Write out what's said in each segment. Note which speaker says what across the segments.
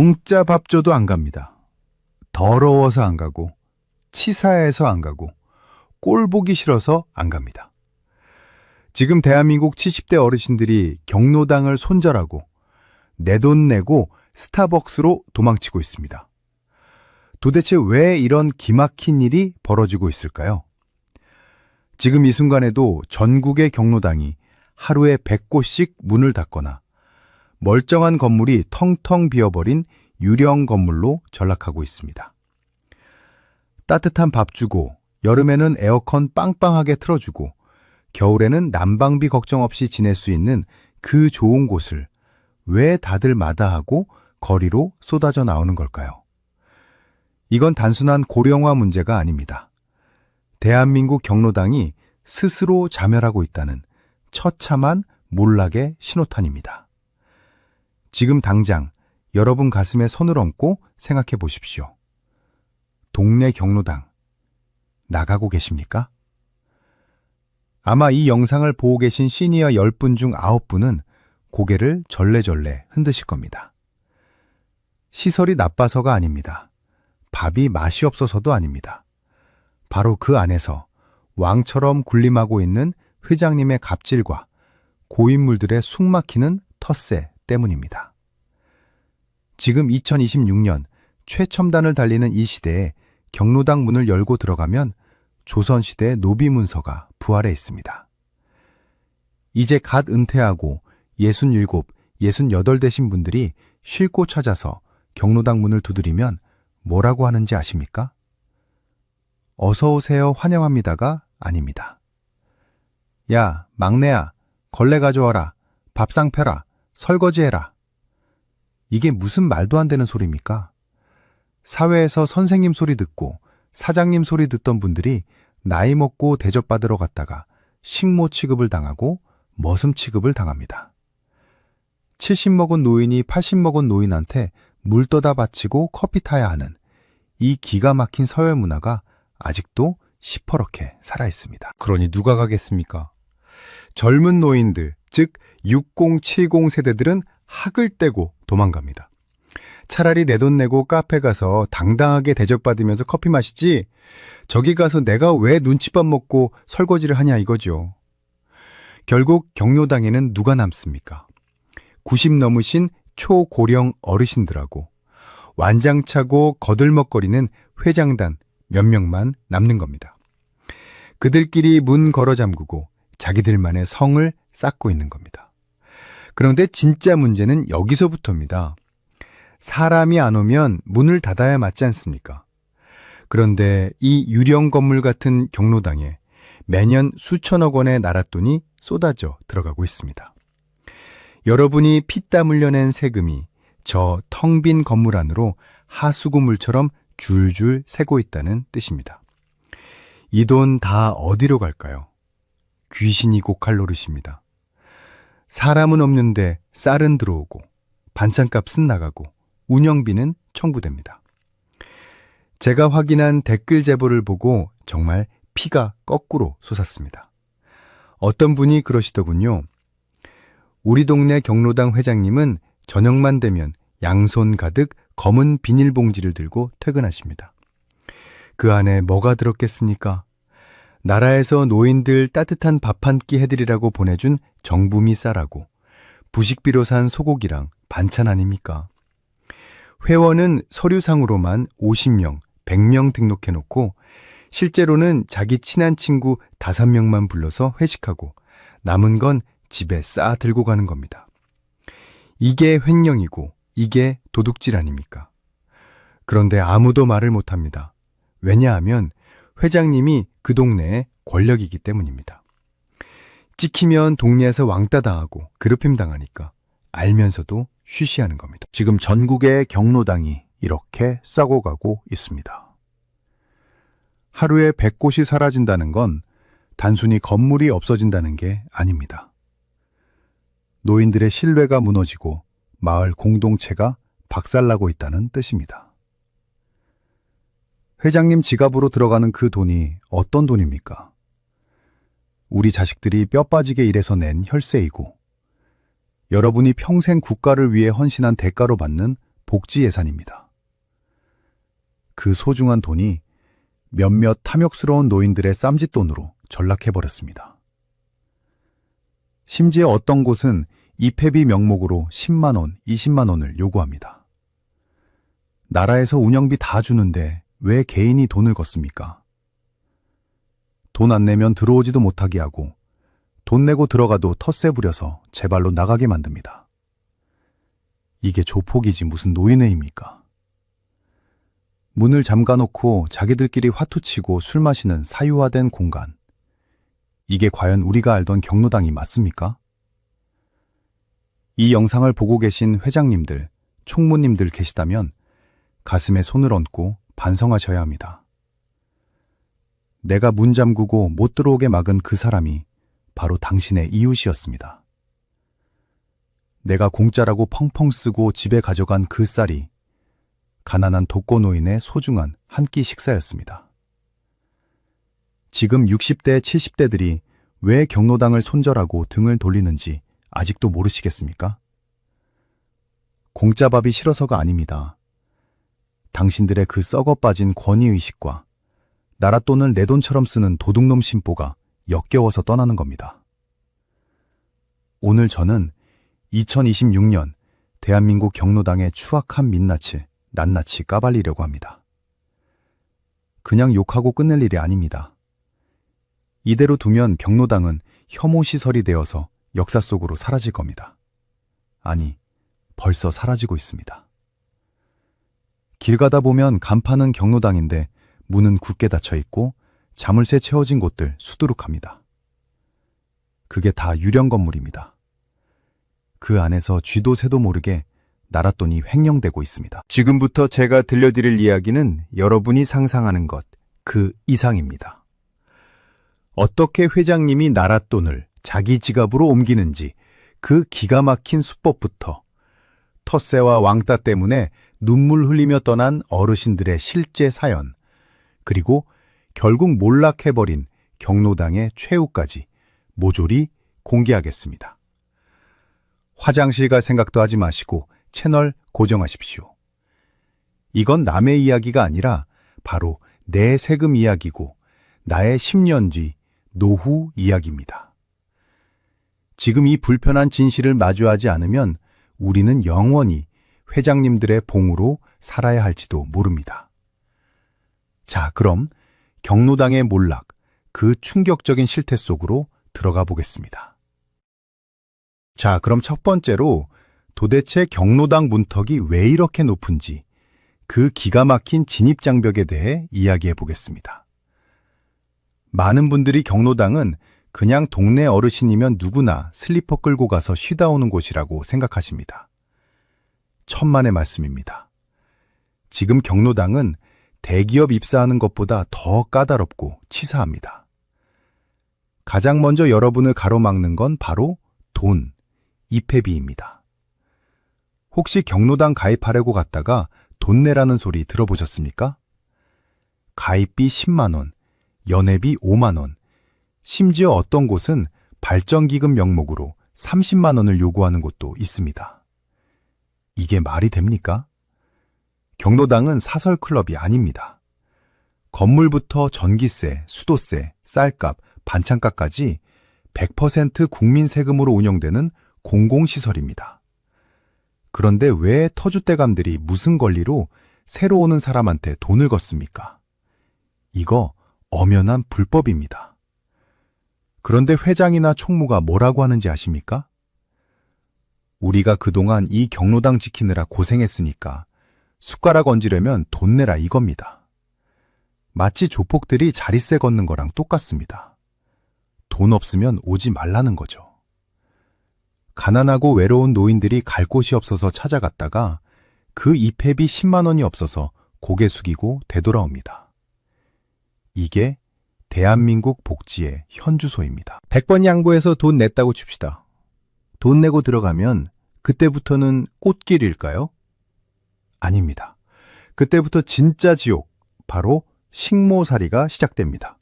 Speaker 1: 공짜 밥 줘도 안 갑니다. 더러워서 안 가고, 치사해서 안 가고, 꼴 보기 싫어서 안 갑니다. 지금 대한민국 70대 어르신들이 경로당을 손절하고 내 돈 내고 스타벅스로 도망치고 있습니다. 도대체 왜 이런 기막힌 일이 벌어지고 있을까요? 지금 이 순간에도 전국의 경로당이 하루에 100곳씩 문을 닫거나 멀쩡한 건물이 텅텅 비어버린 유령 건물로 전락하고 있습니다. 따뜻한 밥 주고 여름에는 에어컨 빵빵하게 틀어주고 겨울에는 난방비 걱정 없이 지낼 수 있는 그 좋은 곳을 왜 다들 마다하고 거리로 쏟아져 나오는 걸까요? 이건 단순한 고령화 문제가 아닙니다. 대한민국 경로당이 스스로 자멸하고 있다는 처참한 몰락의 신호탄입니다. 지금 당장 여러분 가슴에 손을 얹고 생각해 보십시오. 동네 경로당 나가고 계십니까? 아마 이 영상을 보고 계신 시니어 10분 중 9분은 고개를 절레절레 흔드실 겁니다. 시설이 나빠서가 아닙니다. 밥이 맛이 없어서도 아닙니다. 바로 그 안에서 왕처럼 군림하고 있는 회장님의 갑질과 고인물들의 숨막히는 텃세 때문입니다. 지금 2026년 최첨단을 달리는 이 시대에 경로당 문을 열고 들어가면 조선시대 노비문서가 부활해 있습니다. 이제 갓 은퇴하고 67, 68 되신 분들이 쉴 곳 찾아서 경로당 문을 두드리면 뭐라고 하는지 아십니까? 어서 오세요 환영합니다가 아닙니다. 야, 막내야, 걸레 가져와라, 밥상 펴라, 설거지해라. 이게 무슨 말도 안 되는 소리입니까? 사회에서 선생님 소리 듣고 사장님 소리 듣던 분들이 나이 먹고 대접받으러 갔다가 식모 취급을 당하고 머슴 취급을 당합니다. 70 먹은 노인이 80 먹은 노인한테 물 떠다 바치고 커피 타야 하는 이 기가 막힌 사회 문화가 아직도 시퍼렇게 살아있습니다. 그러니 누가 가겠습니까? 젊은 노인들, 즉 60, 70 세대들은 학을 떼고 도망갑니다. 차라리 내 돈 내고 카페 가서 당당하게 대접받으면서 커피 마시지 저기 가서 내가 왜 눈칫밥 먹고 설거지를 하냐 이거죠. 결국 경로당에는 누가 남습니까? 90 넘으신 초고령 어르신들하고 완장차고 거들먹거리는 회장단 몇 명만 남는 겁니다. 그들끼리 문 걸어 잠그고 자기들만의 성을 쌓고 있는 겁니다. 그런데 진짜 문제는 여기서부터입니다. 사람이 안 오면 문을 닫아야 맞지 않습니까? 그런데 이 유령 건물 같은 경로당에 매년 수천억 원의 나랏돈이 쏟아져 들어가고 있습니다. 여러분이 피땀 흘려낸 세금이 저 텅 빈 건물 안으로 하수구물처럼 줄줄 새고 있다는 뜻입니다. 이 돈 다 어디로 갈까요? 귀신이 고칼 노릇입니다. 사람은 없는데 쌀은 들어오고 반찬값은 나가고 운영비는 청구됩니다. 제가 확인한 댓글 제보를 보고 정말 피가 거꾸로 솟았습니다. 어떤 분이 그러시더군요. 우리 동네 경로당 회장님은 저녁만 되면 양손 가득 검은 비닐봉지를 들고 퇴근하십니다. 그 안에 뭐가 들었겠습니까? 나라에서 노인들 따뜻한 밥 한 끼 해드리라고 보내준 정부미 쌀하고 부식비로 산 소고기랑 반찬 아닙니까? 회원은 서류상으로만 50명, 100명 등록해놓고 실제로는 자기 친한 친구 5명만 불러서 회식하고 남은 건 집에 싸 들고 가는 겁니다. 이게 횡령이고 이게 도둑질 아닙니까? 그런데 아무도 말을 못합니다. 왜냐하면 회장님이 그 동네의 권력이기 때문입니다. 찍히면 동네에서 왕따 당하고 괴롭힘 당하니까 알면서도 쉬쉬하는 겁니다.
Speaker 2: 지금 전국의 경로당이 이렇게 썩어가고 있습니다. 하루에 100곳이 사라진다는 건 단순히 건물이 없어진다는 게 아닙니다. 노인들의 신뢰가 무너지고 마을 공동체가 박살나고 있다는 뜻입니다. 회장님 지갑으로 들어가는 그 돈이 어떤 돈입니까? 우리 자식들이 뼈 빠지게 일해서 낸 혈세이고 여러분이 평생 국가를 위해 헌신한 대가로 받는 복지 예산입니다. 그 소중한 돈이 몇몇 탐욕스러운 노인들의 쌈짓돈으로 전락해버렸습니다. 심지어 어떤 곳은 입회비 명목으로 10만 원, 20만 원을 요구합니다. 나라에서 운영비 다 주는데 왜 개인이 돈을 걷습니까? 돈 안 내면 들어오지도 못하게 하고 돈 내고 들어가도 텃세 부려서 제 발로 나가게 만듭니다. 이게 조폭이지 무슨 노인회입니까? 문을 잠가놓고 자기들끼리 화투치고 술 마시는 사유화된 공간. 이게 과연 우리가 알던 경로당이 맞습니까? 이 영상을 보고 계신 회장님들, 총무님들 계시다면 가슴에 손을 얹고 반성하셔야 합니다. 내가 문 잠그고 못 들어오게 막은 그 사람이 바로 당신의 이웃이었습니다. 내가 공짜라고 펑펑 쓰고 집에 가져간 그 쌀이 가난한 독거노인의 소중한 한 끼 식사였습니다. 지금 60대, 70대들이 왜 경로당을 손절하고 등을 돌리는지 아직도 모르시겠습니까? 공짜 밥이 싫어서가 아닙니다. 당신들의 그 썩어 빠진 권위의식과 나라 돈을 내 돈처럼 쓰는 도둑놈 심보가 역겨워서 떠나는 겁니다. 오늘 저는 2026년 대한민국 경로당의 추악한 민낯을 낱낱이 까발리려고 합니다. 그냥 욕하고 끝낼 일이 아닙니다. 이대로 두면 경로당은 혐오시설이 되어서 역사 속으로 사라질 겁니다. 아니, 벌써 사라지고 있습니다. 길 가다 보면 간판은 경로당인데 문은 굳게 닫혀 있고 자물쇠 채워진 곳들 수두룩합니다. 그게 다 유령 건물입니다. 그 안에서 쥐도 새도 모르게 나랏돈이 횡령되고 있습니다.
Speaker 1: 지금부터 제가 들려드릴 이야기는 여러분이 상상하는 것 그 이상입니다. 어떻게 회장님이 나랏돈을 자기 지갑으로 옮기는지 그 기가 막힌 수법부터 텃세와 왕따 때문에 눈물 흘리며 떠난 어르신들의 실제 사연, 그리고 결국 몰락해버린 경로당의 최후까지 모조리 공개하겠습니다. 화장실 갈 생각도 하지 마시고 채널 고정하십시오. 이건 남의 이야기가 아니라 바로 내 세금 이야기고 나의 10년 뒤 노후 이야기입니다. 지금 이 불편한 진실을 마주하지 않으면 우리는 영원히 회장님들의 봉으로 살아야 할지도 모릅니다. 자, 그럼 경로당의 몰락, 그 충격적인 실태 속으로 들어가 보겠습니다. 자, 그럼 첫 번째로 도대체 경로당 문턱이 왜 이렇게 높은지 그 기가 막힌 진입장벽에 대해 이야기해 보겠습니다. 많은 분들이 경로당은 그냥 동네 어르신이면 누구나 슬리퍼 끌고 가서 쉬다 오는 곳이라고 생각하십니다. 천만의 말씀입니다. 지금 경로당은 대기업 입사하는 것보다 더 까다롭고 치사합니다. 가장 먼저 여러분을 가로막는 건 바로 돈, 입회비입니다. 혹시 경로당 가입하려고 갔다가 돈 내라는 소리 들어보셨습니까? 가입비 10만 원, 연회비 5만 원, 심지어 어떤 곳은 발전기금 명목으로 30만 원을 요구하는 곳도 있습니다. 이게 말이 됩니까? 경로당은 사설클럽이 아닙니다. 건물부터 전기세, 수도세, 쌀값, 반찬값까지 100% 국민 세금으로 운영되는 공공시설입니다. 그런데 왜 터줏대감들이 무슨 권리로 새로 오는 사람한테 돈을 걷습니까? 이거 엄연한 불법입니다. 그런데 회장이나 총무가 뭐라고 하는지 아십니까? 우리가 그동안 이 경로당 지키느라 고생했으니까 숟가락 얹으려면 돈 내라 이겁니다. 마치 조폭들이 자릿세 걷는 거랑 똑같습니다. 돈 없으면 오지 말라는 거죠. 가난하고 외로운 노인들이 갈 곳이 없어서 찾아갔다가 그 입회비 10만 원이 없어서 고개 숙이고 되돌아옵니다. 이게 대한민국 복지의 현주소입니다.
Speaker 3: 100번 양보해서 돈 냈다고 칩시다.
Speaker 1: 돈 내고 들어가면 그때부터는 꽃길일까요? 아닙니다. 그때부터 진짜 지옥, 바로 식모살이가 시작됩니다.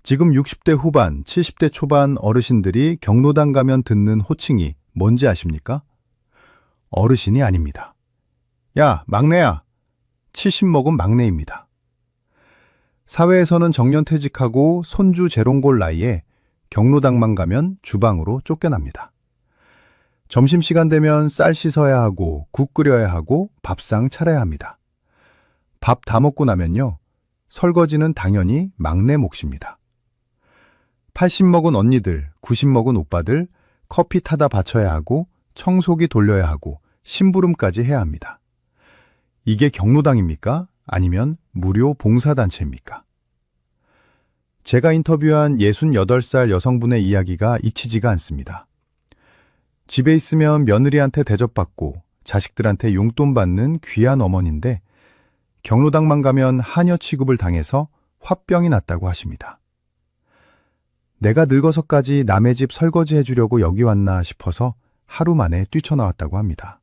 Speaker 1: 지금 60대 후반, 70대 초반 어르신들이 경로당 가면 듣는 호칭이 뭔지 아십니까? 어르신이 아닙니다. 야, 막내야. 70 먹은 막내입니다. 사회에서는 정년퇴직하고 손주 재롱볼 나이에 경로당만 가면 주방으로 쫓겨납니다. 점심시간 되면 쌀 씻어야 하고 국 끓여야 하고 밥상 차려야 합니다. 밥 다 먹고 나면요. 설거지는 당연히 막내 몫입니다. 80 먹은 언니들, 90 먹은 오빠들 커피 타다 바쳐야 하고 청소기 돌려야 하고 심부름까지 해야 합니다. 이게 경로당입니까? 아니면 무료 봉사단체입니까? 제가 인터뷰한 68살 여성분의 이야기가 잊히지가 않습니다. 집에 있으면 며느리한테 대접받고 자식들한테 용돈 받는 귀한 어머니인데 경로당만 가면 하녀 취급을 당해서 화병이 났다고 하십니다. 내가 늙어서까지 남의 집 설거지 해주려고 여기 왔나 싶어서 하루 만에 뛰쳐나왔다고 합니다.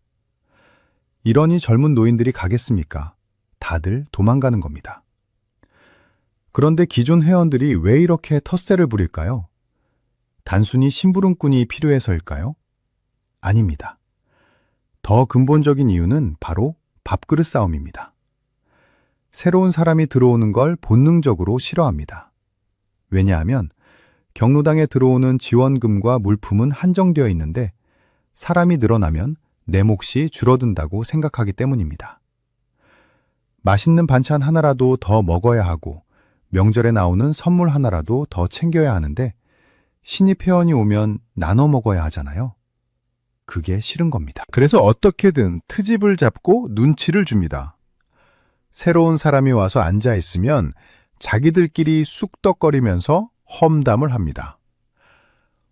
Speaker 1: 이러니 젊은 노인들이 가겠습니까? 다들 도망가는 겁니다. 그런데 기존 회원들이 왜 이렇게 텃세를 부릴까요? 단순히 심부름꾼이 필요해서일까요? 아닙니다. 더 근본적인 이유는 바로 밥그릇 싸움입니다. 새로운 사람이 들어오는 걸 본능적으로 싫어합니다. 왜냐하면 경로당에 들어오는 지원금과 물품은 한정되어 있는데 사람이 늘어나면 내 몫이 줄어든다고 생각하기 때문입니다. 맛있는 반찬 하나라도 더 먹어야 하고 명절에 나오는 선물 하나라도 더 챙겨야 하는데 신입 회원이 오면 나눠 먹어야 하잖아요. 그게 싫은 겁니다.
Speaker 3: 그래서 어떻게든 트집을 잡고 눈치를 줍니다.
Speaker 1: 새로운 사람이 와서 앉아 있으면 자기들끼리 쑥덕거리면서 험담을 합니다.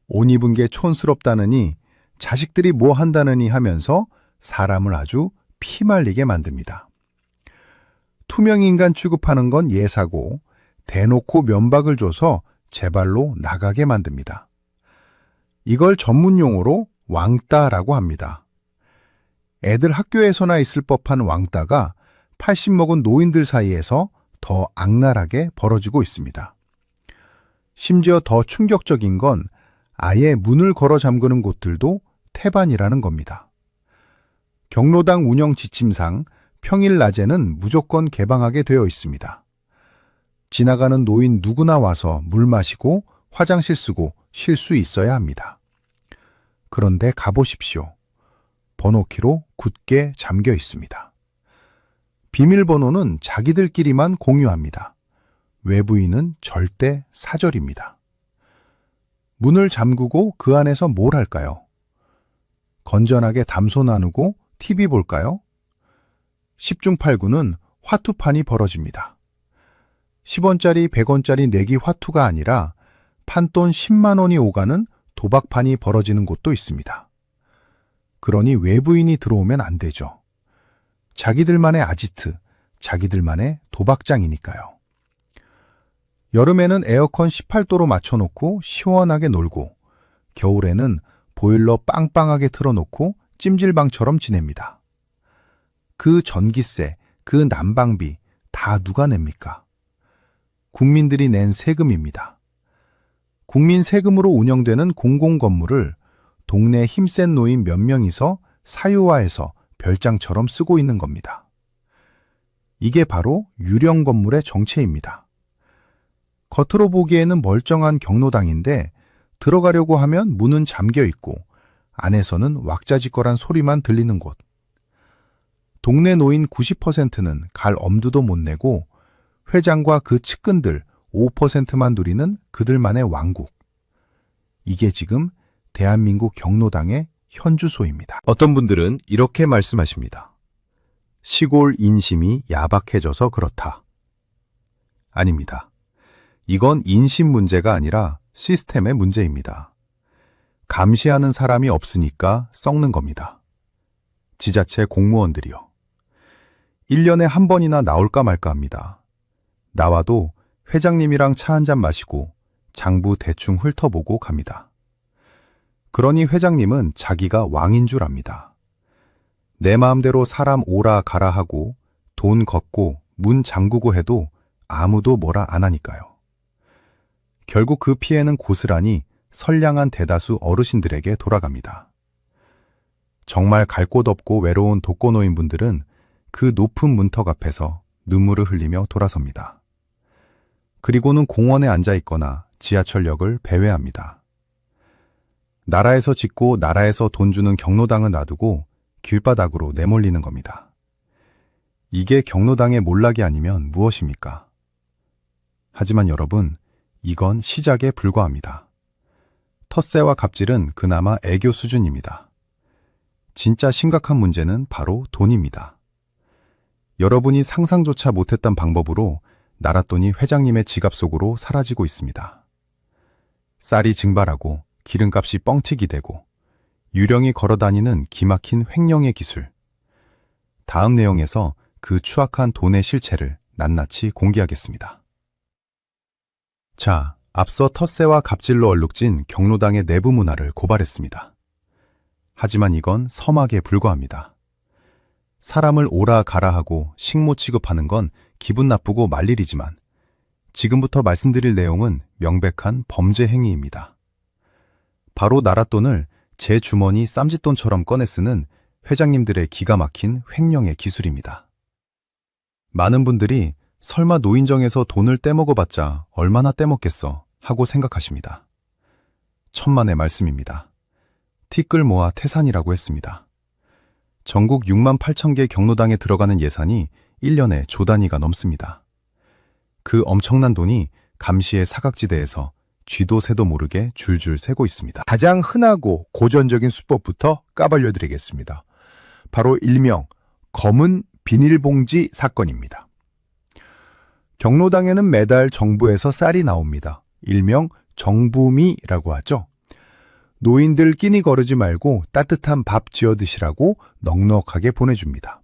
Speaker 1: 옷 입은 게 촌스럽다느니 자식들이 뭐 한다느니 하면서 사람을 아주 피말리게 만듭니다. 투명인간 취급하는 건 예사고 대놓고 면박을 줘서 제발로 나가게 만듭니다. 이걸 전문 용어로 왕따라고 합니다. 애들 학교에서나 있을 법한 왕따가 80 먹은 노인들 사이에서 더 악랄하게 벌어지고 있습니다. 심지어 더 충격적인 건 아예 문을 걸어 잠그는 곳들도 태반이라는 겁니다. 경로당 운영 지침상 평일 낮에는 무조건 개방하게 되어 있습니다. 지나가는 노인 누구나 와서 물 마시고 화장실 쓰고 쉴 수 있어야 합니다. 그런데 가보십시오. 번호키로 굳게 잠겨 있습니다. 비밀번호는 자기들끼리만 공유합니다. 외부인은 절대 사절입니다. 문을 잠그고 그 안에서 뭘 할까요? 건전하게 담소 나누고 TV 볼까요? 10중 8구는 화투판이 벌어집니다. 10원짜리, 100원짜리 내기 화투가 아니라 판돈 10만 원이 오가는 도박판이 벌어지는 곳도 있습니다. 그러니 외부인이 들어오면 안 되죠. 자기들만의 아지트, 자기들만의 도박장이니까요. 여름에는 에어컨 18도로 맞춰놓고 시원하게 놀고 겨울에는 보일러 빵빵하게 틀어놓고 찜질방처럼 지냅니다. 그 전기세, 그 난방비 다 누가 냅니까? 국민들이 낸 세금입니다. 국민 세금으로 운영되는 공공건물을 동네 힘센 노인 몇 명이서 사유화해서 별장처럼 쓰고 있는 겁니다. 이게 바로 유령 건물의 정체입니다. 겉으로 보기에는 멀쩡한 경로당인데 들어가려고 하면 문은 잠겨 있고 안에서는 왁자지껄한 소리만 들리는 곳. 동네 노인 90%는 갈 엄두도 못 내고 회장과 그 측근들 5%만 누리는 그들만의 왕국. 이게 지금 대한민국 경로당의 현주소입니다.
Speaker 3: 어떤 분들은 이렇게 말씀하십니다.
Speaker 1: 시골 인심이 야박해져서 그렇다. 아닙니다. 이건 인심 문제가 아니라 시스템의 문제입니다. 감시하는 사람이 없으니까 썩는 겁니다. 지자체 공무원들이요. 1년에 한 번이나 나올까 말까 합니다. 나와도 회장님이랑 차 한잔 마시고 장부 대충 훑어보고 갑니다. 그러니 회장님은 자기가 왕인 줄 압니다. 내 마음대로 사람 오라 가라 하고 돈 걷고 문 잠그고 해도 아무도 뭐라 안 하니까요. 결국 그 피해는 고스란히 선량한 대다수 어르신들에게 돌아갑니다. 정말 갈 곳 없고 외로운 독거노인분들은
Speaker 2: 그 높은 문턱 앞에서 눈물을 흘리며 돌아섭니다. 그리고는 공원에 앉아 있거나 지하철역을 배회합니다. 나라에서 짓고 나라에서 돈 주는 경로당을 놔두고 길바닥으로 내몰리는 겁니다. 이게 경로당의 몰락이 아니면 무엇입니까? 하지만 여러분, 이건 시작에 불과합니다. 텃세와 갑질은 그나마 애교 수준입니다. 진짜 심각한 문제는 바로 돈입니다. 여러분이 상상조차 못했던 방법으로 나랏돈이 회장님의 지갑 속으로 사라지고 있습니다. 쌀이 증발하고 기름값이 뻥튀기 되고 유령이 걸어다니는 기막힌 횡령의 기술. 다음 내용에서 그 추악한 돈의 실체를 낱낱이 공개하겠습니다. 자, 앞서 텃세와 갑질로 얼룩진 경로당의 내부 문화를 고발했습니다. 하지만 이건 서막에 불과합니다. 사람을 오라 가라 하고 식모 취급하는 건 기분 나쁘고 말 일이지만 지금부터 말씀드릴 내용은 명백한 범죄 행위입니다. 바로 나랏돈을 제 주머니 쌈짓돈처럼 꺼내 쓰는 회장님들의 기가 막힌 횡령의 기술입니다. 많은 분들이 설마 노인정에서 돈을 떼먹어봤자 얼마나 떼먹겠어 하고 생각하십니다. 천만의 말씀입니다. 티끌 모아 태산이라고 했습니다. 전국 6만 8천 개 경로당에 들어가는 예산이 1년에 조 단위가 넘습니다. 그 엄청난 돈이 감시의 사각지대에서 쥐도 새도 모르게 줄줄 새고 있습니다.
Speaker 1: 가장 흔하고 고전적인 수법부터 까발려드리겠습니다. 바로 일명 검은 비닐봉지 사건입니다. 경로당에는 매달 정부에서 쌀이 나옵니다. 일명 정부미라고 하죠. 노인들 끼니 거르지 말고 따뜻한 밥 지어 드시라고 넉넉하게 보내줍니다.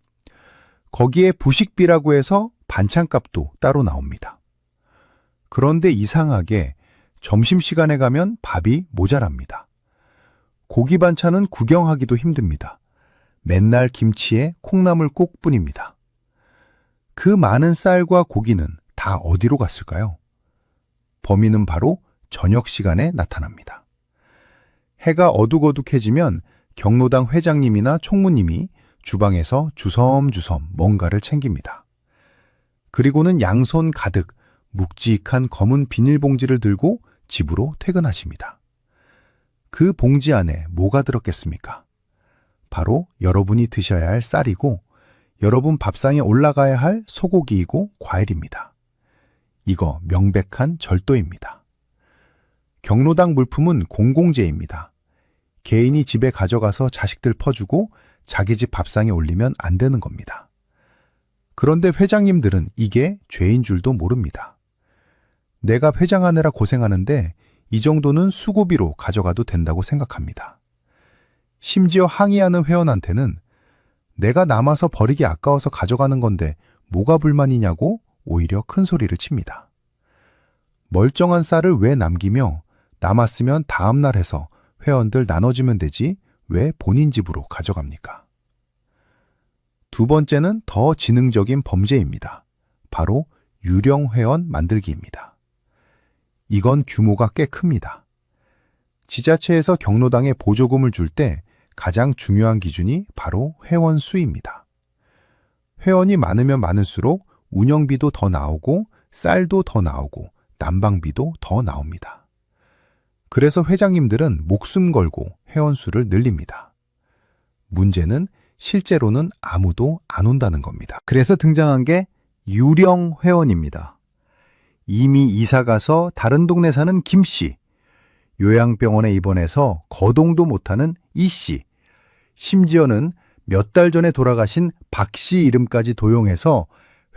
Speaker 1: 거기에 부식비라고 해서 반찬값도 따로 나옵니다. 그런데 이상하게 점심시간에 가면 밥이 모자랍니다. 고기 반찬은 구경하기도 힘듭니다. 맨날 김치에 콩나물국뿐입니다. 그 많은 쌀과 고기는 다 어디로 갔을까요? 범인은 바로 저녁 시간에 나타납니다. 해가 어둑어둑해지면 경로당 회장님이나 총무님이 주방에서 주섬주섬 뭔가를 챙깁니다. 그리고는 양손 가득 묵직한 검은 비닐봉지를 들고 집으로 퇴근하십니다. 그 봉지 안에 뭐가 들었겠습니까? 바로 여러분이 드셔야 할 쌀이고 여러분 밥상에 올라가야 할 소고기이고 과일입니다. 이거 명백한 절도입니다. 경로당 물품은 공공재입니다. 개인이 집에 가져가서 자식들 퍼주고 자기 집 밥상에 올리면 안 되는 겁니다. 그런데 회장님들은 이게 죄인 줄도 모릅니다. 내가 회장하느라 고생하는데 이 정도는 수고비로 가져가도 된다고 생각합니다. 심지어 항의하는 회원한테는 내가 남아서 버리기 아까워서 가져가는 건데 뭐가 불만이냐고 오히려 큰 소리를 칩니다. 멀쩡한 쌀을 왜 남기며 남았으면 다음날 해서 회원들 나눠주면 되지 왜 본인 집으로 가져갑니까? 두 번째는 더 지능적인 범죄입니다. 바로 유령 회원 만들기입니다. 이건 규모가 꽤 큽니다. 지자체에서 경로당에 보조금을 줄 때 가장 중요한 기준이 바로 회원 수입니다. 회원이 많으면 많을수록 운영비도 더 나오고 쌀도 더 나오고 난방비도 더 나옵니다. 그래서 회장님들은 목숨 걸고 회원 수를 늘립니다. 문제는 실제로는 아무도 안 온다는 겁니다. 그래서 등장한 게 유령 회원입니다. 이미 이사가서 다른 동네 사는 김씨, 요양병원에 입원해서 거동도 못하는 이씨, 심지어는 몇 달 전에 돌아가신 박씨 이름까지 도용해서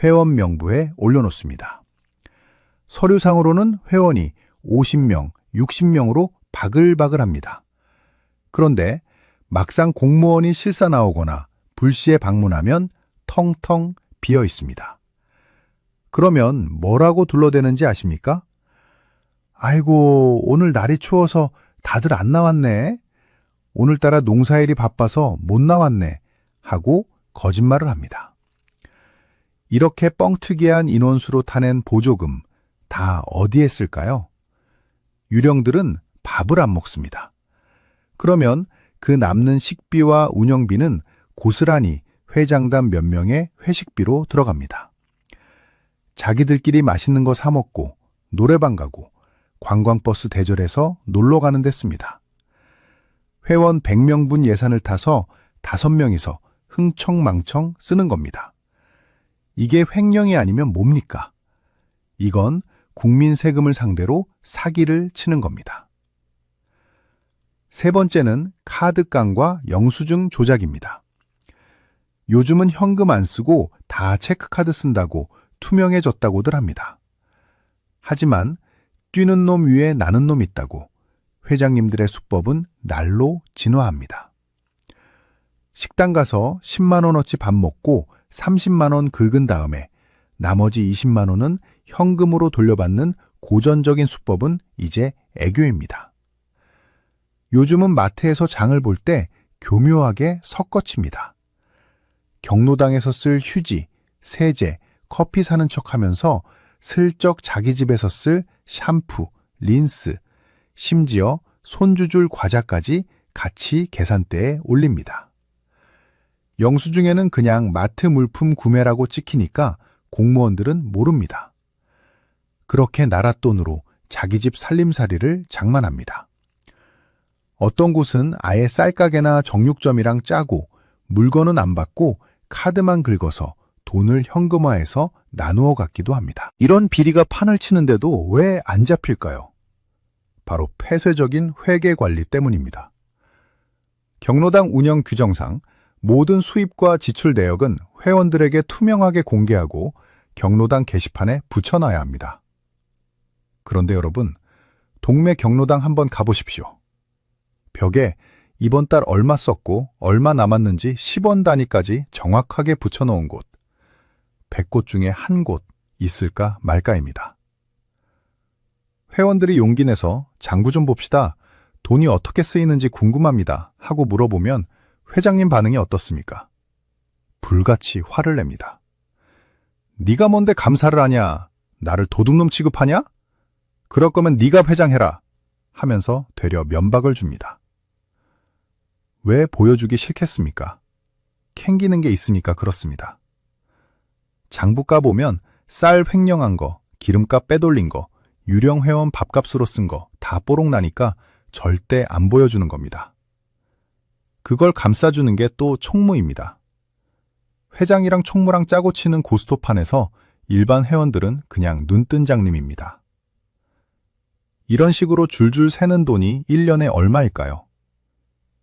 Speaker 1: 회원 명부에 올려놓습니다. 서류상으로는 회원이 50명, 60명으로 바글바글합니다. 그런데 막상 공무원이 실사 나오거나 불시에 방문하면 텅텅 비어 있습니다. 그러면 뭐라고 둘러대는지 아십니까? 아이고, 오늘 날이 추워서 다들 안 나왔네. 오늘따라 농사일이 바빠서 못 나왔네. 하고 거짓말을 합니다. 이렇게 뻥튀기한 인원수로 타낸 보조금 다 어디에 쓸까요? 유령들은 밥을 안 먹습니다. 그러면 그 남는 식비와 운영비는 고스란히 회장단 몇 명의 회식비로 들어갑니다. 자기들끼리 맛있는 거 사 먹고 노래방 가고 관광버스 대절해서 놀러 가는 데 씁니다. 회원 100명분 예산을 타서 5명이서 흥청망청 쓰는 겁니다. 이게 횡령이 아니면 뭡니까? 이건 국민 세금을 상대로 사기를 치는 겁니다. 세 번째는 카드깡과 영수증 조작입니다. 요즘은 현금 안 쓰고 다 체크카드 쓴다고 투명해졌다고들 합니다. 하지만 뛰는 놈 위에 나는 놈 있다고 회장님들의 수법은 날로 진화합니다. 식당 가서 10만 원어치 밥 먹고 30만 원 긁은 다음에 나머지 20만 원은 현금으로 돌려받는 고전적인 수법은 이제 애교입니다. 요즘은 마트에서 장을 볼 때 교묘하게 섞어칩니다. 경로당에서 쓸 휴지, 세제, 커피 사는 척하면서 슬쩍 자기 집에서 쓸 샴푸, 린스, 심지어 손주줄 과자까지 같이 계산대에 올립니다. 영수증에는 그냥 마트 물품 구매라고 찍히니까 공무원들은 모릅니다. 그렇게 나라 돈으로 자기 집 살림살이를 장만합니다. 어떤 곳은 아예 쌀가게나 정육점이랑 짜고 물건은 안 받고 카드만 긁어서 돈을 현금화해서 나누어 갖기도 합니다.
Speaker 2: 이런 비리가 판을 치는데도 왜 안 잡힐까요?
Speaker 1: 바로 폐쇄적인 회계 관리 때문입니다. 경로당 운영 규정상 모든 수입과 지출 내역은 회원들에게 투명하게 공개하고 경로당 게시판에 붙여놔야 합니다. 그런데 여러분, 동네 경로당 한번 가보십시오. 벽에 이번 달 얼마 썼고 얼마 남았는지 10원 단위까지 정확하게 붙여놓은 곳, 100곳 중에 한 곳 있을까 말까입니다. 회원들이 용기 내서 장부 좀 봅시다. 돈이 어떻게 쓰이는지 궁금합니다. 하고 물어보면 회장님 반응이 어떻습니까? 불같이 화를 냅니다. 네가 뭔데 감사를 하냐? 나를 도둑놈 취급하냐? 그럴 거면 네가 회장해라. 하면서 되려 면박을 줍니다. 왜 보여주기 싫겠습니까? 캥기는 게 있으니까 그렇습니다. 장부 까보면 쌀 횡령한 거, 기름값 빼돌린 거, 유령 회원 밥값으로 쓴 거 다 뽀록 나니까 절대 안 보여주는 겁니다. 그걸 감싸주는 게 또 총무입니다. 회장이랑 총무랑 짜고 치는 고스톱판에서 일반 회원들은 그냥 눈뜬 장님입니다. 이런 식으로 줄줄 새는 돈이 1년에 얼마일까요?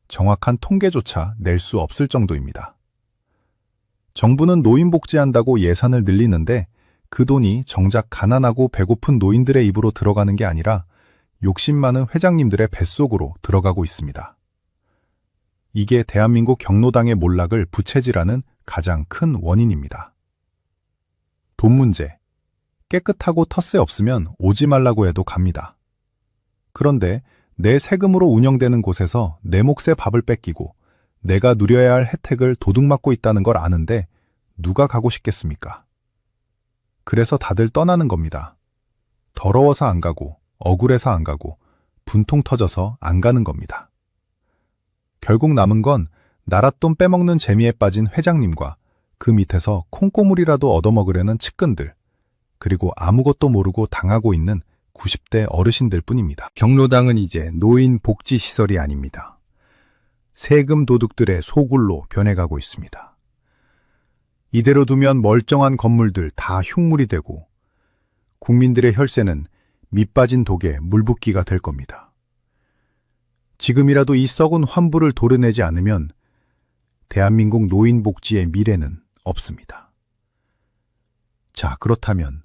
Speaker 1: 정확한 통계조차 낼 수 없을 정도입니다. 정부는 노인 복지한다고 예산을 늘리는데 그 돈이 정작 가난하고 배고픈 노인들의 입으로 들어가는 게 아니라 욕심 많은 회장님들의 뱃속으로 들어가고 있습니다. 이게 대한민국 경로당의 몰락을 부채질하는 가장 큰 원인입니다. 돈 문제. 깨끗하고 텃세 없으면 오지 말라고 해도 갑니다. 그런데 내 세금으로 운영되는 곳에서 내 몫의 밥을 뺏기고 내가 누려야 할 혜택을 도둑맞고 있다는 걸 아는데 누가 가고 싶겠습니까? 그래서 다들 떠나는 겁니다. 더러워서 안 가고 억울해서 안 가고 분통 터져서 안 가는 겁니다. 결국 남은 건 나랏돈 빼먹는 재미에 빠진 회장님과 그 밑에서 콩고물이라도 얻어먹으려는 측근들, 그리고 아무것도 모르고 당하고 있는 90대 어르신들 뿐입니다.
Speaker 2: 경로당은 이제 노인 복지 시설이 아닙니다.
Speaker 1: 세금 도둑들의 소굴로 변해가고 있습니다. 이대로 두면 멀쩡한 건물들 다 흉물이 되고 국민들의 혈세는 밑빠진 독에 물붓기가 될 겁니다. 지금이라도 이 썩은 환부를 도려내지 않으면 대한민국 노인 복지의 미래는 없습니다. 자, 그렇다면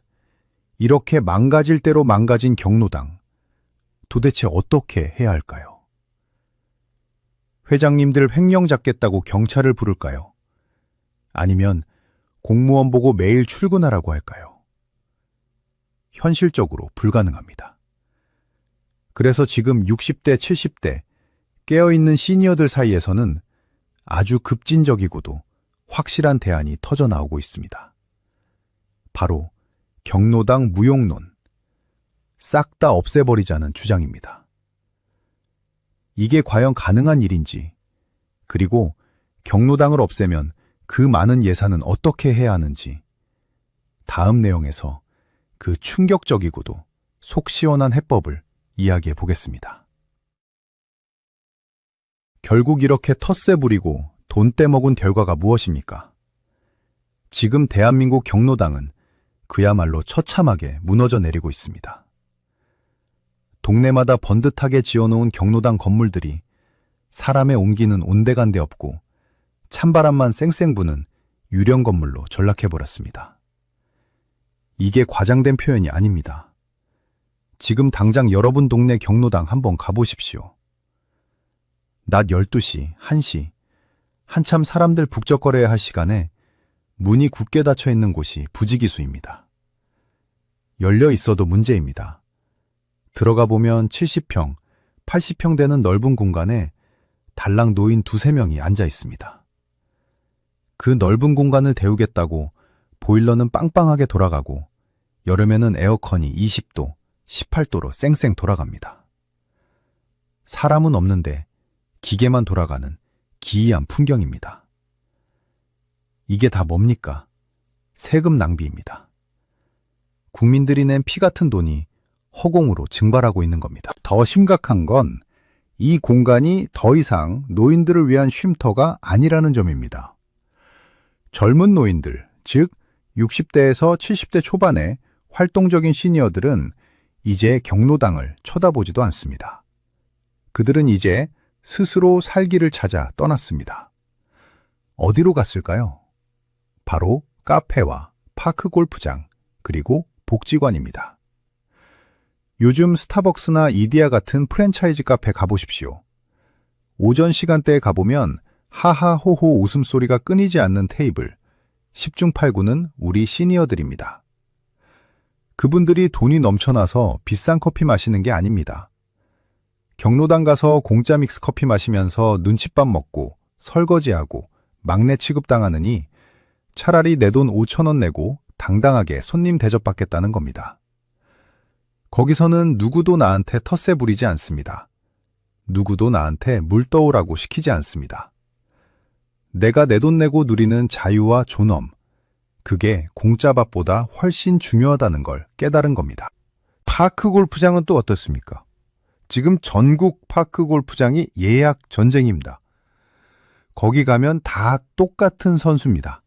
Speaker 1: 이렇게 망가질 대로 망가진 경로당, 도대체 어떻게 해야 할까요? 회장님들 횡령 잡겠다고 경찰을 부를까요? 아니면 공무원 보고 매일 출근하라고 할까요? 현실적으로 불가능합니다. 그래서 지금 60대, 70대 깨어있는 시니어들 사이에서는 아주 급진적이고도 확실한 대안이 터져나오고 있습니다. 바로 경로당 무용론, 싹 다 없애버리자는 주장입니다. 이게 과연 가능한 일인지, 그리고 경로당을 없애면
Speaker 2: 그 많은 예산은 어떻게 해야 하는지 다음 내용에서 그 충격적이고도 속 시원한 해법을 이야기해 보겠습니다. 결국 이렇게 텃세 부리고 돈 떼먹은 결과가 무엇입니까? 지금 대한민국 경로당은 그야말로 처참하게 무너져 내리고 있습니다. 동네마다 번듯하게 지어놓은 경로당 건물들이 사람의 옮기는 온데간데 없고 찬바람만 쌩쌩 부는 유령 건물로 전락해버렸습니다. 이게 과장된 표현이 아닙니다. 지금 당장 여러분 동네 경로당 한번 가보십시오. 낮 12시, 1시, 한참 사람들 북적거려야 할 시간에 문이 굳게 닫혀 있는 곳이 부지기수입니다. 열려 있어도 문제입니다. 들어가 보면 70평, 80평 되는 넓은 공간에 달랑 노인 2~3명이 앉아 있습니다. 그 넓은 공간을 데우겠다고 보일러는 빵빵하게 돌아가고 여름에는 에어컨이 20도, 18도로 쌩쌩 돌아갑니다. 사람은 없는데 기계만 돌아가는 기이한 풍경입니다. 이게 다 뭡니까? 세금 낭비입니다. 국민들이 낸 피 같은 돈이 허공으로 증발하고 있는 겁니다.
Speaker 1: 더 심각한 건 이 공간이 더 이상 노인들을 위한 쉼터가 아니라는 점입니다. 젊은 노인들, 즉 60대에서 70대 초반의 활동적인 시니어들은 이제 경로당을 쳐다보지도 않습니다. 그들은 이제 스스로 살 길을 찾아 떠났습니다. 어디로 갔을까요? 바로 카페와 파크 골프장, 그리고 복지관입니다. 요즘 스타벅스나 이디야 같은 프랜차이즈 카페 가보십시오. 오전 시간대에 가보면 하하호호 웃음소리가 끊이지 않는 테이블, 10중 8구는 우리 시니어들입니다. 그분들이 돈이 넘쳐나서 비싼 커피 마시는 게 아닙니다. 경로당 가서 공짜 믹스 커피 마시면서 눈칫밥 먹고 설거지하고 막내 취급당하느니 차라리 내 돈 5,000원 내고 당당하게 손님 대접받겠다는 겁니다. 거기서는 누구도 나한테 텃세 부리지 않습니다. 누구도 나한테 물 떠오라고 시키지 않습니다. 내가 내 돈 내고 누리는 자유와 존엄, 그게 공짜 밥보다 훨씬 중요하다는 걸 깨달은 겁니다.
Speaker 3: 파크 골프장은 또 어떻습니까? 지금 전국 파크 골프장이 예약 전쟁입니다. 거기 가면 다 똑같은 선수입니다.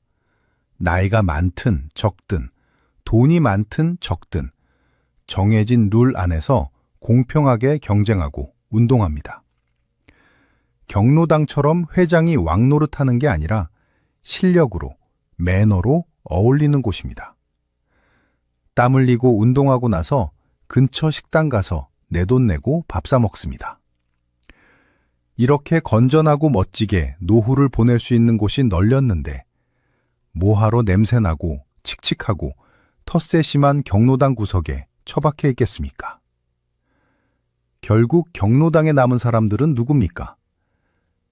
Speaker 3: 나이가 많든 적든, 돈이 많든 적든, 정해진 룰 안에서 공평하게 경쟁하고 운동합니다. 경로당처럼 회장이 왕노릇하는 게 아니라 실력으로, 매너로 어울리는 곳입니다. 땀 흘리고 운동하고 나서 근처 식당 가서 내 돈 내고 밥 사 먹습니다. 이렇게 건전하고 멋지게 노후를 보낼 수 있는 곳이 널렸는데 뭐하러 냄새나고 칙칙하고 텃세 심한 경로당 구석에 처박혀 있겠습니까? 결국 경로당에 남은 사람들은 누굽니까?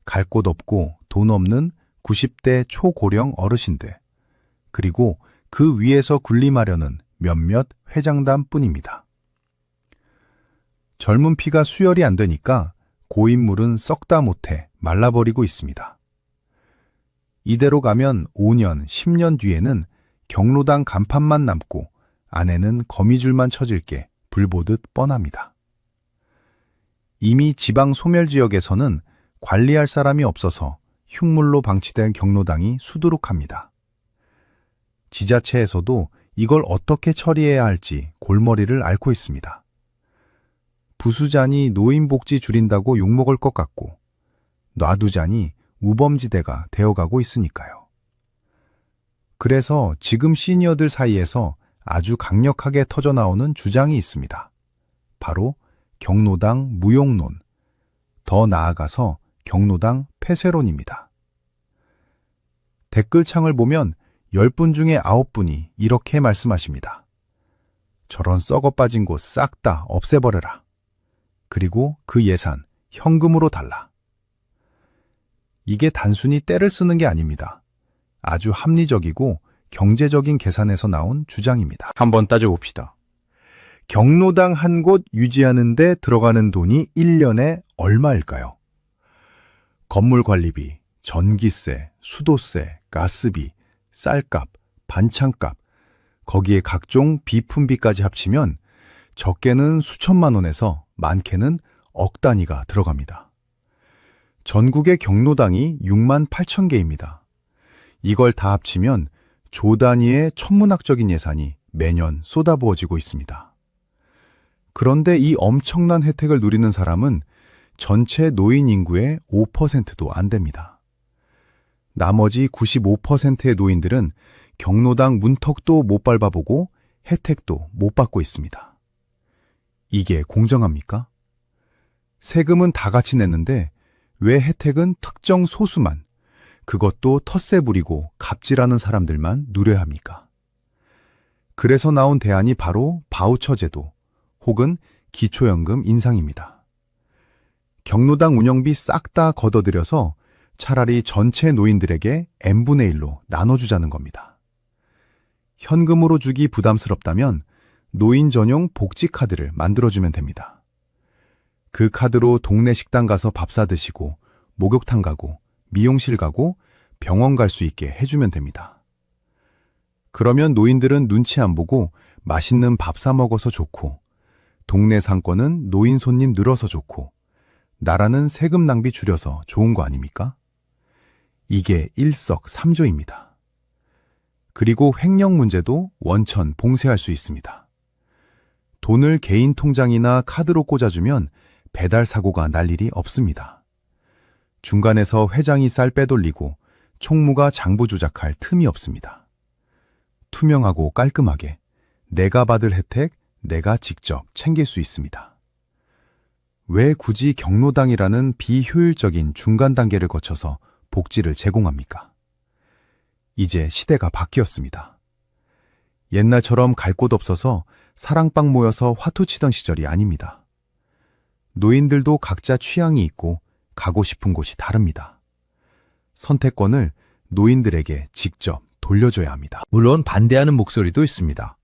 Speaker 3: 갈 곳 없고 돈 없는 90대 초고령 어르신들, 그리고 그 위에서 군림하려는 몇몇 회장단 뿐입니다. 젊은 피가 수혈이 안 되니까 고인물은 썩다 못해 말라버리고 있습니다. 이대로 가면 5년, 10년 뒤에는 경로당 간판만 남고 안에는 거미줄만 쳐질 게 불보듯 뻔합니다. 이미 지방 소멸 지역에서는 관리할 사람이 없어서 흉물로 방치된 경로당이 수두룩합니다. 지자체에서도 이걸 어떻게 처리해야 할지 골머리를 앓고 있습니다. 부수자니 노인복지 줄인다고 욕먹을 것 같고 놔두자니 우범지대가 되어가고 있으니까요. 그래서 지금 시니어들 사이에서 아주 강력하게 터져나오는 주장이 있습니다. 바로 경로당 무용론, 더 나아가서 경로당 폐쇄론입니다. 댓글창을 보면 10분 중에 9분이 이렇게 말씀하십니다. 저런 썩어 빠진 곳 싹 다 없애버려라. 그리고 그 예산 현금으로 달라. 이게 단순히 떼를 쓰는 게 아닙니다. 아주 합리적이고 경제적인 계산에서 나온 주장입니다. 한번 따져봅시다. 경로당 한 곳 유지하는 데 들어가는 돈이 1년에 얼마일까요? 건물 관리비,
Speaker 2: 전기세, 수도세, 가스비, 쌀값, 반찬값, 거기에 각종 비품비까지 합치면 적게는 수천만 원에서 많게는 억 단위가 들어갑니다. 전국의 경로당이 6만 8천 개입니다. 이걸 다 합치면 조 단위의 천문학적인 예산이 매년 쏟아부어지고 있습니다. 그런데 이 엄청난 혜택을 누리는 사람은 전체 노인 인구의 5%도 안 됩니다. 나머지 95%의 노인들은 경로당 문턱도 못 밟아보고 혜택도 못 받고 있습니다. 이게 공정합니까? 세금은 다 같이 냈는데 왜 혜택은 특정 소수만, 그것도 텃세 부리고 갑질하는 사람들만 누려야 합니까? 그래서 나온 대안이 바로 바우처 제도 혹은 기초연금 인상입니다. 경로당 운영비 싹 다 걷어들여서 차라리 전체 노인들에게 n분의 1로 나눠주자는 겁니다. 현금으로 주기 부담스럽다면 노인 전용 복지 카드를 만들어주면 됩니다. 그 카드로 동네 식당 가서 밥 사 드시고 목욕탕 가고 미용실 가고 병원 갈 수 있게 해주면 됩니다. 그러면 노인들은 눈치 안 보고 맛있는 밥 사 먹어서 좋고, 동네 상권은 노인 손님 늘어서 좋고, 나라는 세금 낭비 줄여서 좋은 거 아닙니까? 이게 일석삼조입니다. 그리고 횡령 문제도 원천 봉쇄할 수 있습니다. 돈을 개인 통장이나 카드로 꽂아주면 배달 사고가 날 일이 없습니다. 중간에서 회장이 쌀 빼돌리고 총무가 장부 조작할 틈이 없습니다. 투명하고 깔끔하게 내가 받을 혜택, 내가 직접 챙길 수 있습니다. 왜 굳이 경로당이라는 비효율적인 중간 단계를 거쳐서 복지를 제공합니까? 이제 시대가 바뀌었습니다. 옛날처럼 갈 곳 없어서 사랑방 모여서 화투 치던 시절이 아닙니다. 노인들도 각자 취향이 있고 가고 싶은 곳이 다릅니다. 선택권을 노인들에게 직접 돌려줘야 합니다.
Speaker 3: 물론 반대하는 목소리도 있습니다.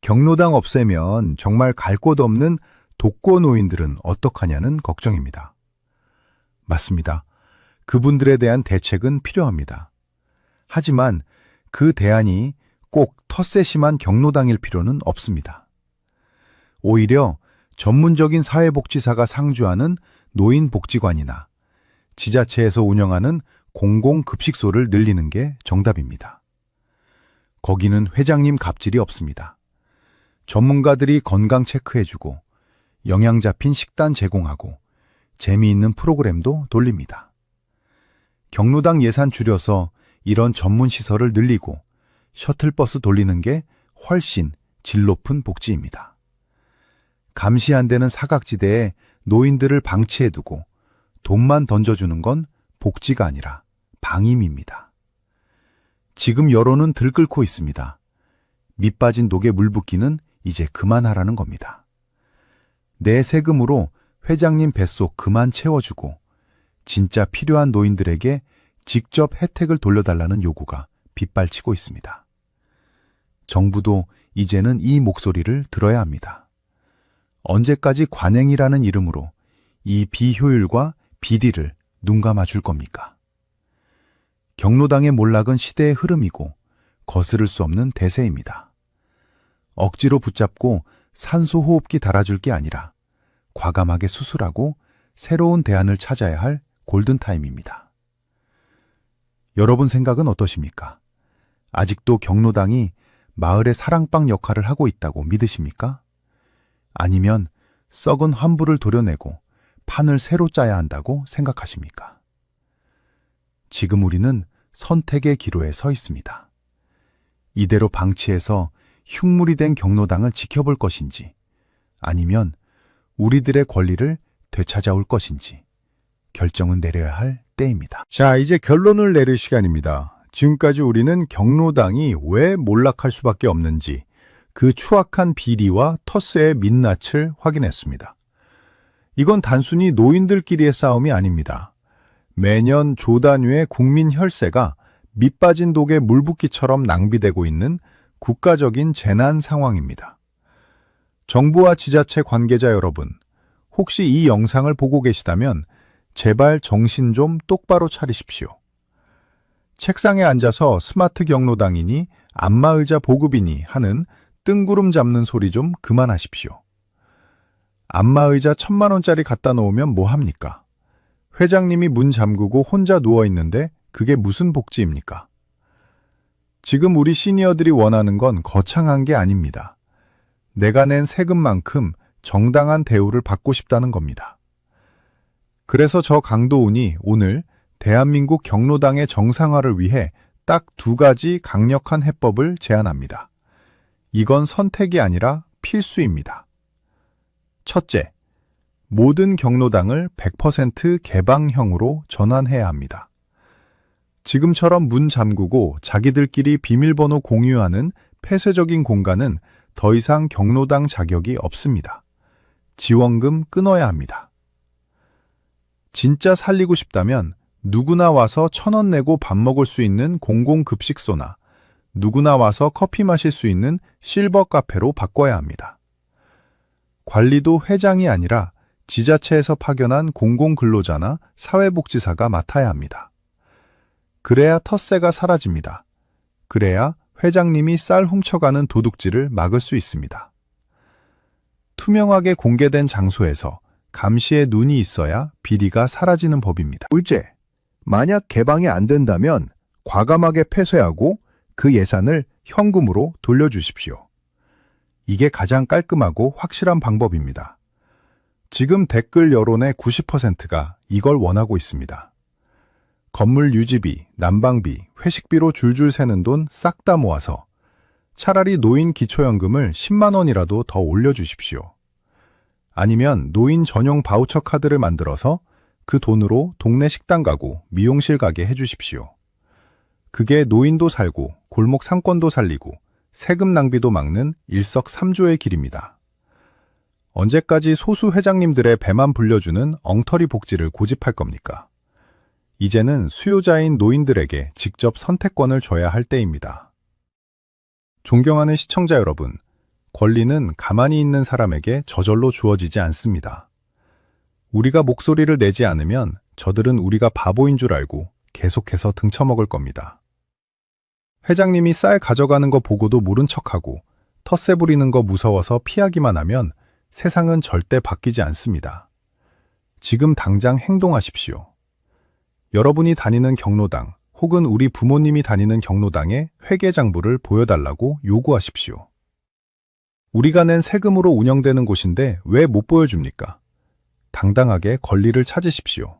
Speaker 3: 경로당 없애면 정말 갈 곳 없는 독거 노인들은 어떡하냐는 걱정입니다. 맞습니다. 그분들에 대한 대책은 필요합니다. 하지만 그 대안이 꼭 텃세 심한 경로당일 필요는 없습니다. 오히려 전문적인 사회복지사가 상주하는 노인복지관이나 지자체에서 운영하는 공공급식소를 늘리는 게 정답입니다. 거기는 회장님 갑질이 없습니다. 전문가들이 건강 체크해주고 영양 잡힌 식단 제공하고 재미있는 프로그램도 돌립니다. 경로당 예산 줄여서 이런 전문 시설을 늘리고 셔틀버스 돌리는 게 훨씬 질 높은 복지입니다. 감시 안 되는 사각지대에 노인들을 방치해두고 돈만 던져주는 건 복지가 아니라 방임입니다. 지금 여론은 들끓고 있습니다. 밑 빠진 독에 물 붓기는 이제 그만하라는 겁니다. 내 세금으로 회장님 뱃속 그만 채워주고 진짜 필요한 노인들에게 직접 혜택을 돌려달라는 요구가 빗발치고 있습니다. 정부도 이제는 이 목소리를 들어야 합니다. 언제까지 관행이라는 이름으로 이 비효율과 비리를 눈감아 줄 겁니까? 경로당의 몰락은 시대의 흐름이고 거스를 수 없는 대세입니다. 억지로 붙잡고 산소호흡기 달아줄 게 아니라 과감하게 수술하고 새로운 대안을 찾아야 할 골든타임입니다. 여러분 생각은 어떠십니까? 아직도 경로당이 마을의 사랑방 역할을 하고 있다고 믿으십니까? 아니면 썩은 환부를 도려내고 판을 새로 짜야 한다고 생각하십니까? 지금 우리는 선택의 기로에 서 있습니다. 이대로 방치해서 흉물이 된 경로당을 지켜볼 것인지, 아니면 우리들의 권리를 되찾아올 것인지 결정은 내려야 할 때입니다.
Speaker 1: 자, 이제 결론을 내릴 시간입니다. 지금까지 우리는 경로당이 왜 몰락할 수밖에 없는지 그 추악한 비리와 텃세의 민낯을 확인했습니다. 이건 단순히 노인들끼리의 싸움이 아닙니다. 매년 조 단위의 국민 혈세가 밑빠진 독에 물붓기처럼 낭비되고 있는 국가적인 재난 상황입니다. 정부와 지자체 관계자 여러분, 혹시 이 영상을 보고 계시다면
Speaker 3: 제발 정신 좀 똑바로 차리십시오. 책상에 앉아서 스마트 경로당이니 안마의자 보급이니 하는 뜬구름 잡는 소리 좀 그만하십시오. 안마의자 1,000만 원짜리 갖다 놓으면 뭐 합니까? 회장님이 문 잠그고 혼자 누워있는데 그게 무슨 복지입니까? 지금 우리 시니어들이 원하는 건 거창한 게 아닙니다. 내가 낸 세금만큼 정당한 대우를 받고 싶다는 겁니다. 그래서 저 강도훈이 오늘 대한민국 경로당의 정상화를 위해 딱 2가지 강력한 해법을 제안합니다. 이건 선택이 아니라 필수입니다. 첫째, 모든 경로당을 100% 개방형으로 전환해야 합니다. 지금처럼 문 잠그고 자기들끼리 비밀번호 공유하는 폐쇄적인 공간은 더 이상 경로당 자격이 없습니다. 지원금 끊어야 합니다. 진짜 살리고 싶다면 누구나 와서 1,000원 내고 밥 먹을 수 있는 공공급식소나 누구나 와서 커피 마실 수 있는 실버 카페로 바꿔야 합니다. 관리도 회장이 아니라 지자체에서 파견한 공공근로자나 사회복지사가 맡아야 합니다. 그래야 텃세가 사라집니다. 그래야 회장님이 쌀 훔쳐가는 도둑질을 막을 수 있습니다. 투명하게 공개된 장소에서 감시의 눈이 있어야 비리가 사라지는 법입니다.
Speaker 1: 둘째, 만약 개방이 안 된다면 과감하게 폐쇄하고 그 예산을 현금으로 돌려주십시오. 이게 가장 깔끔하고 확실한 방법입니다. 지금 댓글 여론의 90%가 이걸 원하고 있습니다. 건물 유지비, 난방비, 회식비로 줄줄 새는 돈 싹 다 모아서 차라리 노인 기초연금을 10만 원이라도 더 올려주십시오. 아니면 노인 전용 바우처 카드를 만들어서 그 돈으로 동네 식당 가고 미용실 가게 해주십시오. 그게 노인도 살고 골목 상권도 살리고 세금 낭비도 막는 일석삼조의 길입니다. 언제까지 소수 회장님들의 배만 불려주는 엉터리 복지를 고집할 겁니까? 이제는 수요자인 노인들에게 직접 선택권을 줘야 할 때입니다. 존경하는 시청자 여러분, 권리는 가만히 있는 사람에게 저절로 주어지지 않습니다. 우리가 목소리를 내지 않으면 저들은 우리가 바보인 줄 알고 계속해서 등쳐먹을 겁니다. 회장님이 쌀 가져가는 거 보고도 모른 척하고 텃세 부리는 거 무서워서 피하기만 하면 세상은 절대 바뀌지 않습니다. 지금 당장 행동하십시오. 여러분이 다니는 경로당 혹은 우리 부모님이 다니는 경로당의 회계장부를 보여달라고 요구하십시오. 우리가 낸 세금으로 운영되는 곳인데 왜 못 보여줍니까? 당당하게 권리를 찾으십시오.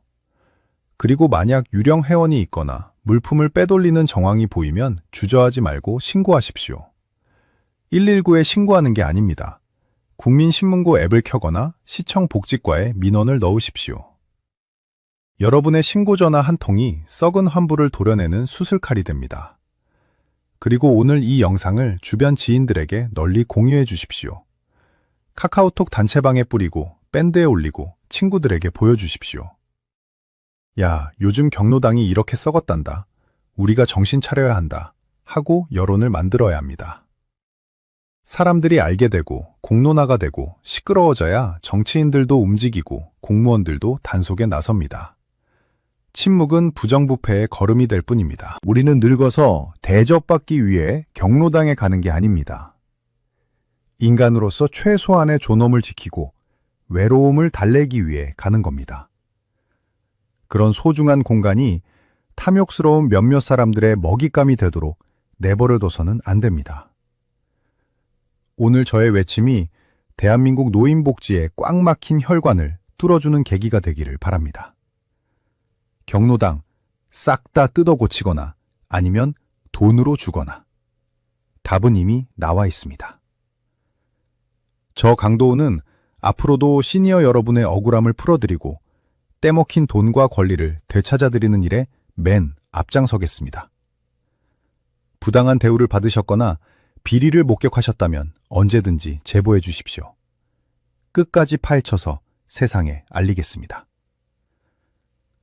Speaker 1: 그리고 만약 유령 회원이 있거나 물품을 빼돌리는 정황이 보이면 주저하지 말고 신고하십시오. 119에 신고하는 게 아닙니다. 국민신문고 앱을 켜거나 시청 복지과에 민원을 넣으십시오. 여러분의 신고 전화 한 통이 썩은 환부를 도려내는 수술칼이 됩니다. 그리고 오늘 이 영상을 주변 지인들에게 널리 공유해 주십시오. 카카오톡 단체방에 뿌리고 밴드에 올리고 친구들에게 보여주십시오. 야, 요즘 경로당이 이렇게 썩었단다. 우리가 정신 차려야 한다. 하고 여론을 만들어야 합니다. 사람들이 알게 되고 공론화가 되고 시끄러워져야 정치인들도 움직이고 공무원들도 단속에 나섭니다. 침묵은 부정부패의 걸음이 될 뿐입니다. 우리는 늙어서 대접받기 위해 경로당에 가는 게 아닙니다. 인간으로서 최소한의 존엄을 지키고 외로움을 달래기 위해 가는 겁니다. 그런 소중한 공간이 탐욕스러운 몇몇 사람들의 먹잇감이 되도록 내버려둬서는 안 됩니다. 오늘 저의 외침이 대한민국 노인복지의 꽉 막힌 혈관을 뚫어주는 계기가 되기를 바랍니다. 경로당 싹 다 뜯어 고치거나 아니면 돈으로 주거나 답은 이미 나와 있습니다. 저 강도훈은 앞으로도 시니어 여러분의 억울함을 풀어드리고 떼먹힌 돈과 권리를 되찾아드리는 일에 맨 앞장서겠습니다. 부당한 대우를 받으셨거나 비리를 목격하셨다면 언제든지 제보해 주십시오. 끝까지 파헤쳐서 세상에 알리겠습니다.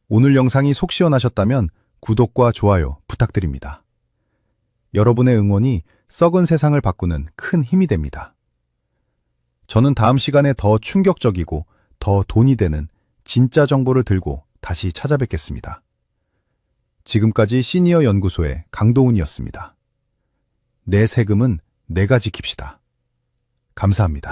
Speaker 1: 오늘 영상이 속 시원하셨다면 구독과 좋아요 부탁드립니다. 여러분의 응원이 썩은 세상을 바꾸는 큰 힘이 됩니다. 저는 다음 시간에 더 충격적이고 더 돈이 되는 진짜 정보를 들고
Speaker 2: 다시 찾아뵙겠습니다. 지금까지 시니어 연구소의 강도훈이었습니다. 내 세금은 내가 지킵시다. 감사합니다.